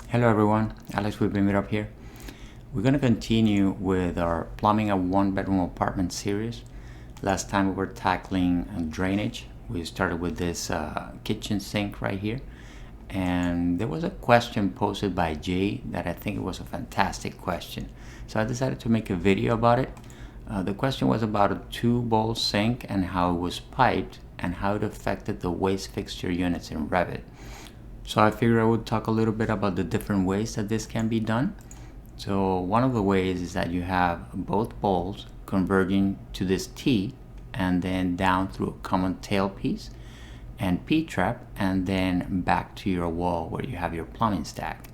Hello everyone, Alex with Bring It Up here. We're going to continue with our Plumbing a One-Bedroom Apartment series. Last time we were tackling drainage. We started with this kitchen sink right here. And there was a question posted by Jay that I think it was a fantastic question. So I decided to make a video about it. The question was about a two-bowl sink and how it was piped and how it affected the waste fixture units in Revit. So I figured I would talk a little bit about the different ways that this can be done. So one of the ways is that you have both bowls converging to this T and then down through a common tailpiece and P-trap and then back to your wall where you have your plumbing stack.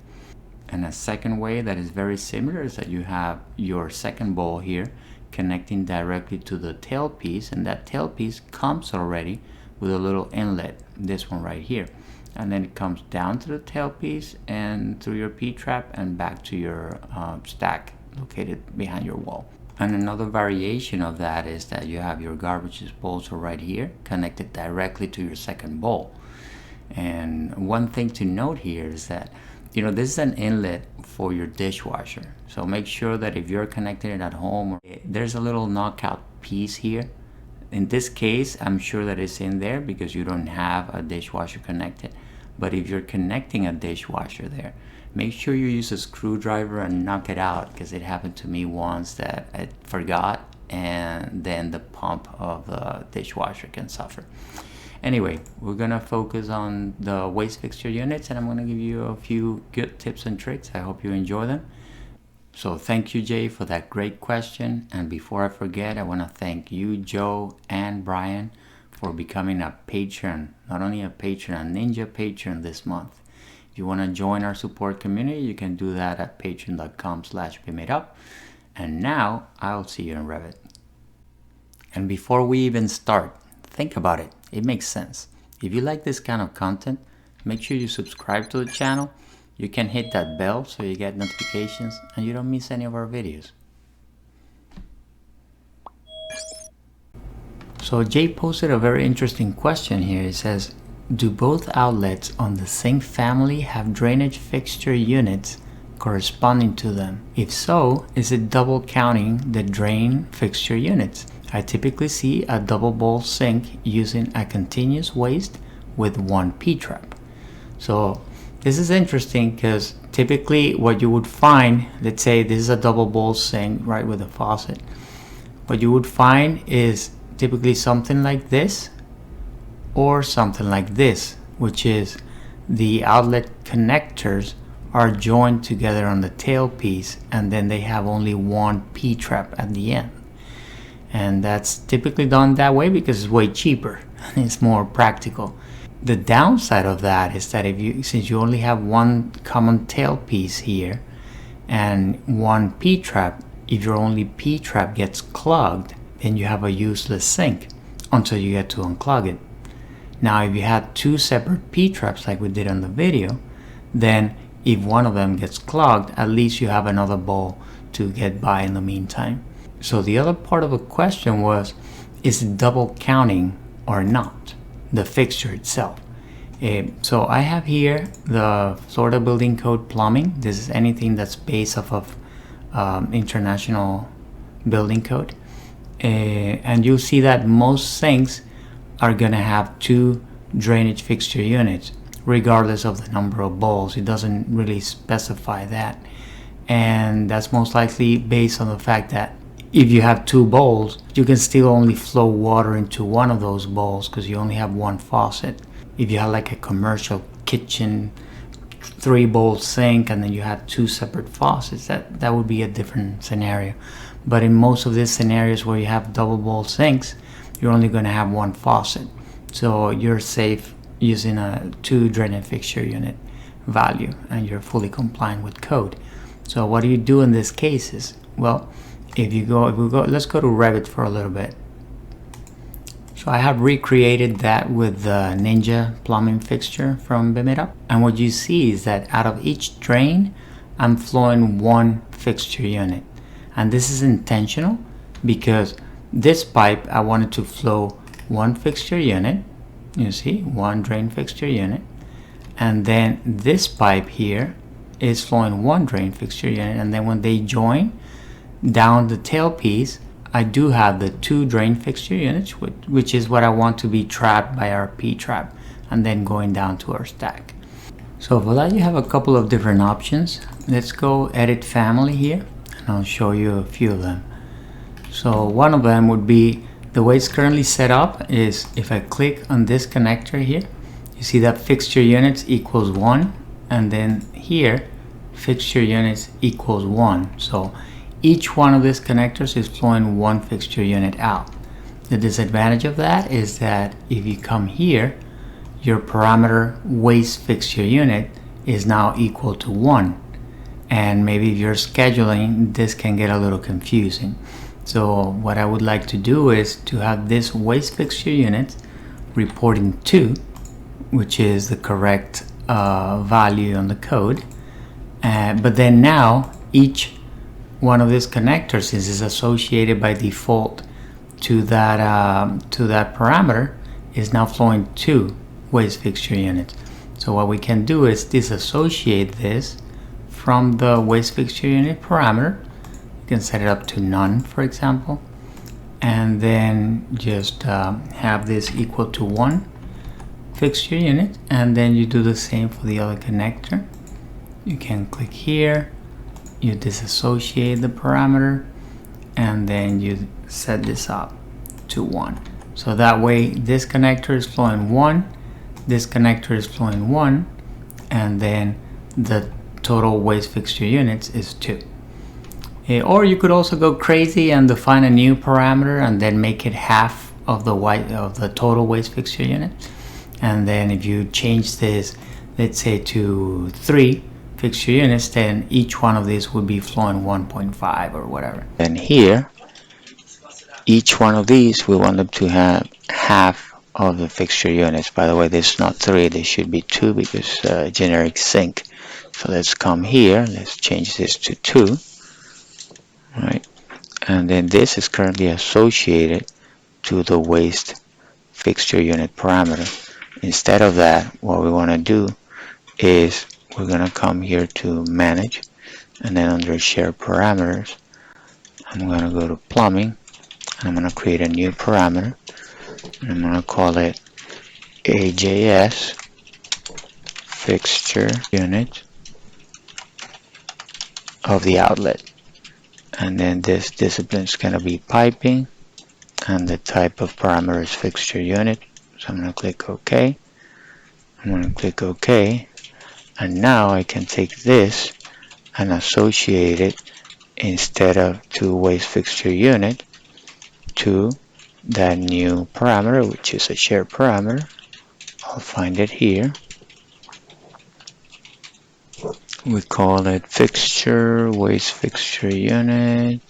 And a second way that is very similar is that you have your second bowl here connecting directly to the tailpiece, and that tailpiece comes already with a little inlet, this one right here. And then it comes down to the tailpiece and through your P-trap and back to your stack located behind your wall. And another variation of that is that you have your garbage disposal right here connected directly to your second bowl. And one thing to note here is that, this is an inlet for your dishwasher. So make sure that if you're connecting it at home, there's a little knockout piece here. In this case, I'm sure that it's in there because you don't have a dishwasher connected. But if you're connecting a dishwasher there, make sure you use a screwdriver and knock it out, because it happened to me once that I forgot, and then the pump of the dishwasher can suffer. Anyway, we're gonna focus on the waste fixture units, and I'm gonna give you a few good tips and tricks. I hope you enjoy them. So thank you, Jay, for that great question. And before I forget, I want to thank you, Joe and Brian, for becoming a patron. Not only a patron, a Ninja patron this month. If you want to join our support community, you can do that at patreon.com/bmitup. And now I'll see you in Revit. And before we even start, think about it. It makes sense. If you like this kind of content, make sure you subscribe to the channel. You can hit that bell so you get notifications and you don't miss any of our videos. So Jay posted a very interesting question here. It says, do both outlets on the sink family have drainage fixture units corresponding to them? If so, is it double counting the drain fixture units? I typically see a double bowl sink using a continuous waste with one P-trap. So this is interesting because typically what you would find, let's say this is a double bowl sink right with a faucet. What you would find is typically something like this or something like this, which is the outlet connectors are joined together on the tailpiece and then they have only one P-trap at the end. And that's typically done that way because it's way cheaper and it's more practical. The downside of that is that since you only have one common tailpiece here and one P-trap, if your only P-trap gets clogged, then you have a useless sink until you get to unclog it. Now, if you had two separate P-traps like we did on the video, then if one of them gets clogged, at least you have another bowl to get by in the meantime. So the other part of the question was, is it double counting or not? The fixture itself. So I have here the Florida Building Code plumbing. This is anything that's based off of International Building Code. And you'll see that most sinks are gonna have two drainage fixture units, regardless of the number of bowls. It doesn't really specify that. And that's most likely based on the fact that if you have two bowls, you can still only flow water into one of those bowls because you only have one faucet. If you have like a commercial kitchen 3-bowl sink and then you have two separate faucets, that would be a different scenario. But in most of these scenarios where you have double bowl sinks, you're only going to have one faucet. So you're safe using a 2 drainage fixture unit value and you're fully compliant with code. So what do you do in these cases? Well, let's go to Revit for a little bit. So I have recreated that with the Ninja plumbing fixture from Bring It Up. And what you see is that out of each drain, I'm flowing one fixture unit. And this is intentional because this pipe, I wanted to flow one fixture unit. You see, one drain fixture unit. And then this pipe here, is flowing one drain fixture unit, and then when they join down the tail piece, I do have the 2 drain fixture units, which is what I want to be trapped by our P-trap, and then going down to our stack. So for that, you have a couple of different options. Let's go edit family here, and I'll show you a few of them. So one of them would be, the way it's currently set up is if I click on this connector here, you see that fixture units equals 1, and then here fixture units equals 1. So each one of these connectors is flowing 1 fixture unit out. The disadvantage of that is that if you come here, your parameter waste fixture unit is now equal to 1. And maybe if you're scheduling, this can get a little confusing. So what I would like to do is to have this waste fixture unit reporting 2, which is the correct value on the code. But then now each one of these connectors is associated by default to that parameter is now flowing 2 waste fixture units. So what we can do is disassociate this from the waste fixture unit parameter. You can set it up to none, for example, and then just have this equal to 1 fixture unit, and then you do the same for the other connector. You can click here, you disassociate the parameter, and then you set this up to 1. So that way this connector is flowing 1, this connector is flowing 1, and then the total waste fixture units is 2. Or you could also go crazy and define a new parameter and then make it half of the total waste fixture unit. And then if you change this, let's say to 3 fixture units, then each one of these would be flowing 1.5 or whatever. And here, each one of these we want them to have half of the fixture units. By the way, this is not 3, this should be 2 because generic sync. So let's come here, let's change this to 2. Right, and then this is currently associated to the waste fixture unit parameter. Instead of that, what we want to do is we're going to come here to manage, and then under share parameters, I'm going to go to plumbing, and I'm going to create a new parameter, and I'm going to call it AJS fixture unit of the outlet. And then this discipline is going to be piping, and the type of parameter is fixture unit. So I'm going to click OK. I'm going to click OK, and now I can take this and associate it, instead of to waste fixture unit, to that new parameter, which is a shared parameter. I'll find it here. We call it fixture waste fixture unit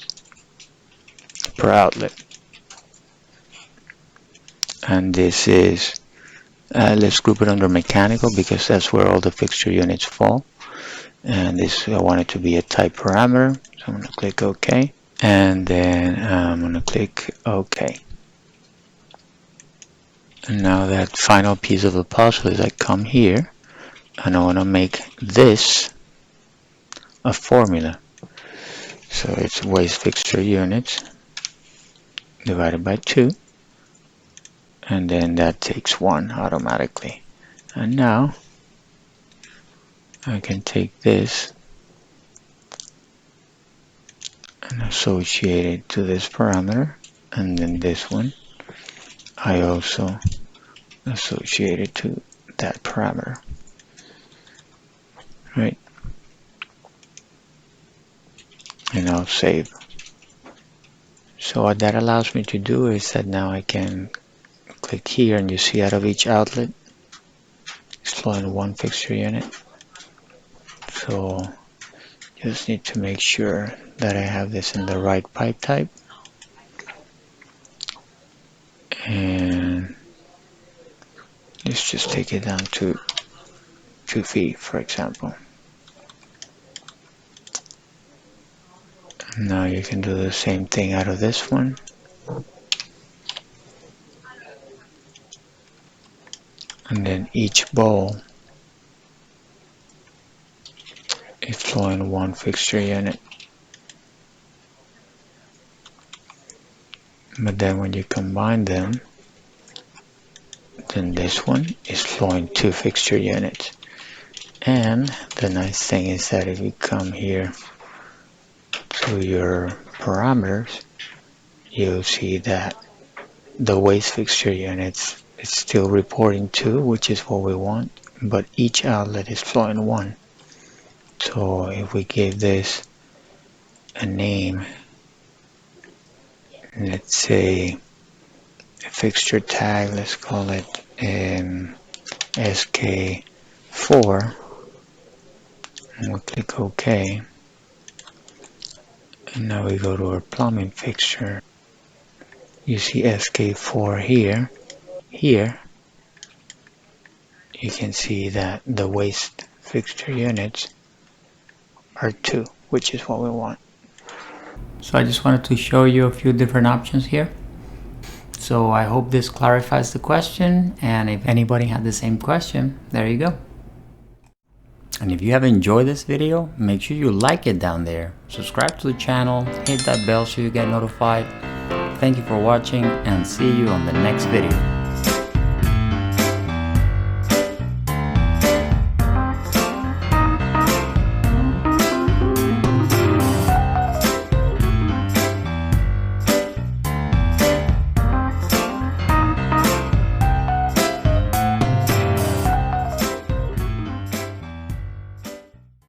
per outlet, and this is let's group it under mechanical because that's where all the fixture units fall. And this, I want it to be a type parameter, so I'm going to click OK, and then I'm going to click OK. And now that final piece of the puzzle is I come here and I want to make this a formula. So it's waste fixture units divided by 2, and then that takes 1 automatically. And now I can take this and associate it to this parameter, and then this one I also associate it to that parameter, right? And I'll save. So what that allows me to do is that now I can click here, and you see out of each outlet it's flowing 1 fixture unit. So just need to make sure that I have this in the right pipe type, and let's just take it down to 2 feet, for example. Now you can do the same thing out of this one. And then each bowl is flowing one fixture unit. But then when you combine them, then this one is flowing two fixture units. And the nice thing is that if you come here to your parameters, you'll see that the waste fixture units is still reporting 2, which is what we want, but each outlet is flowing 1. So if we give this a name, let's say a fixture tag, let's call it SK4, and we'll click OK. And now we go to our plumbing fixture. You see SK4 here. Here, you can see that the waste fixture units are 2, which is what we want. So I just wanted to show you a few different options here. So I hope this clarifies the question, and if anybody had the same question, there you go. And if you have enjoyed this video, make sure you like it down there, subscribe to the channel, hit that bell so you get notified. Thank you for watching, and see you on the next video.